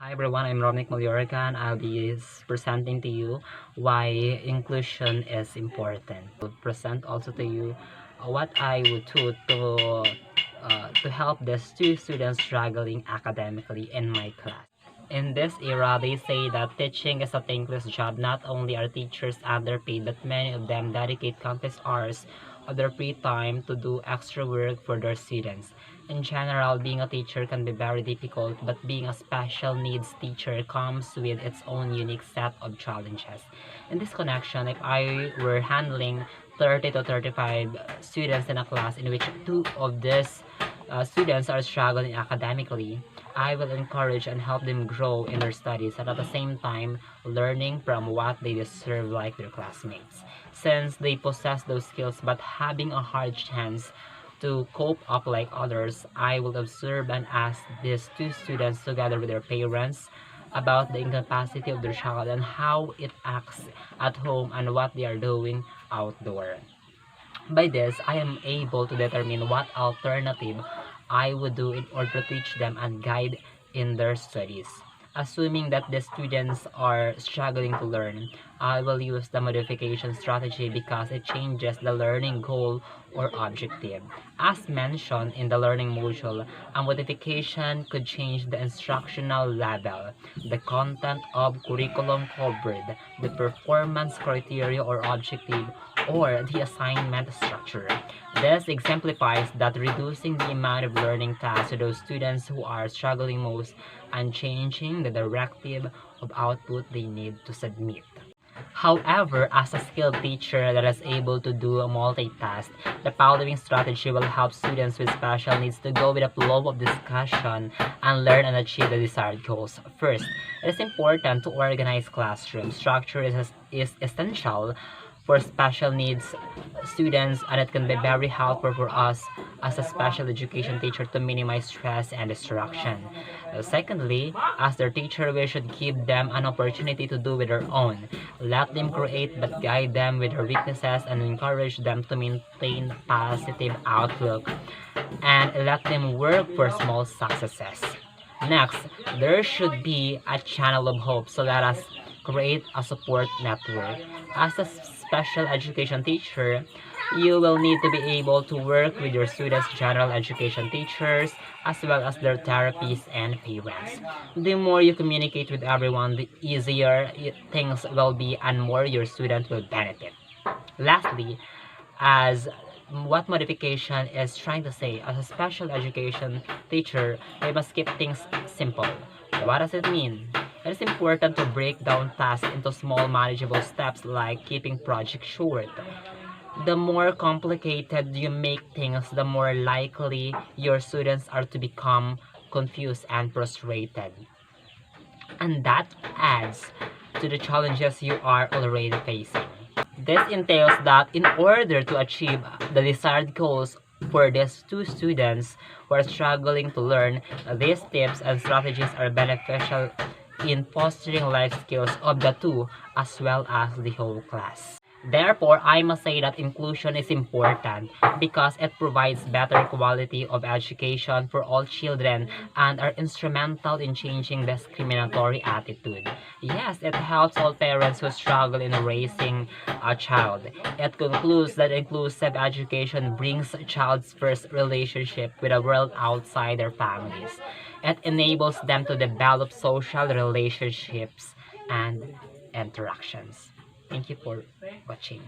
Hi everyone, I'm Romnick Malyorican. I'll be presenting to you why inclusion is important. I'll present also to you what I would do to help these two students struggling academically in my class. In this era, they say that teaching is a thankless job. Not only are teachers underpaid, but many of them dedicate countless hours of their free time to do extra work for their students. In general, being a teacher can be very difficult, but being a special needs teacher comes with its own unique set of challenges. In this connection, if I were handling 30 to 35 students in a class in which two of these students are struggling academically, I will encourage and help them grow in their studies and at the same time learning from what they deserve like their classmates. Since they possess those skills but having a hard chance to cope up like others, I will observe and ask these two students together with their parents about the incapacity of their child and how it acts at home and what they are doing outdoor. By this, I am able to determine what alternative I would do in order to teach them and guide in their studies. Assuming that the students are struggling to learn, I will use the modification strategy because it changes the learning goal or objective. As mentioned in the learning module, a modification could change the instructional level, the content of curriculum covered, the performance criteria or objective, or the assignment structure. This exemplifies that reducing the amount of learning tasks to those students who are struggling most and changing the directive of output they need to submit. However, as a skilled teacher that is able to do a multitask, the following strategy will help students with special needs to go with the flow of discussion and learn and achieve the desired goals. First, it is important to organize classroom. Structure is essential for special needs students, and it can be very helpful for us as a special education teacher to minimize stress and distraction. Secondly, as their teacher, we should give them an opportunity to do with their own. Let them create but guide them with their weaknesses and encourage them to maintain positive outlook and let them work for small successes. Next, there should be a channel of hope, so let us create a support network. As a special education teacher, you will need to be able to work with your students' general education teachers as well as their therapists and parents. The more you communicate with everyone, the easier things will be and more your student will benefit. Lastly, as what modification is trying to say, as a special education teacher, they must keep things simple. What does it mean? It is important to break down tasks into small manageable steps like keeping projects short. The more complicated you make things, the more likely your students are to become confused and frustrated. And that adds to the challenges you are already facing. This entails that in order to achieve the desired goals for these two students who are struggling to learn, these tips and strategies are beneficial in fostering life skills of the two as well as the whole class. Therefore, I must say that inclusion is important because it provides better quality of education for all children and are instrumental in changing discriminatory attitude. Yes, it helps all parents who struggle in raising a child. It concludes that inclusive education brings a child's first relationship with the world outside their families. It enables them to develop social relationships and interactions. Thank you for watching.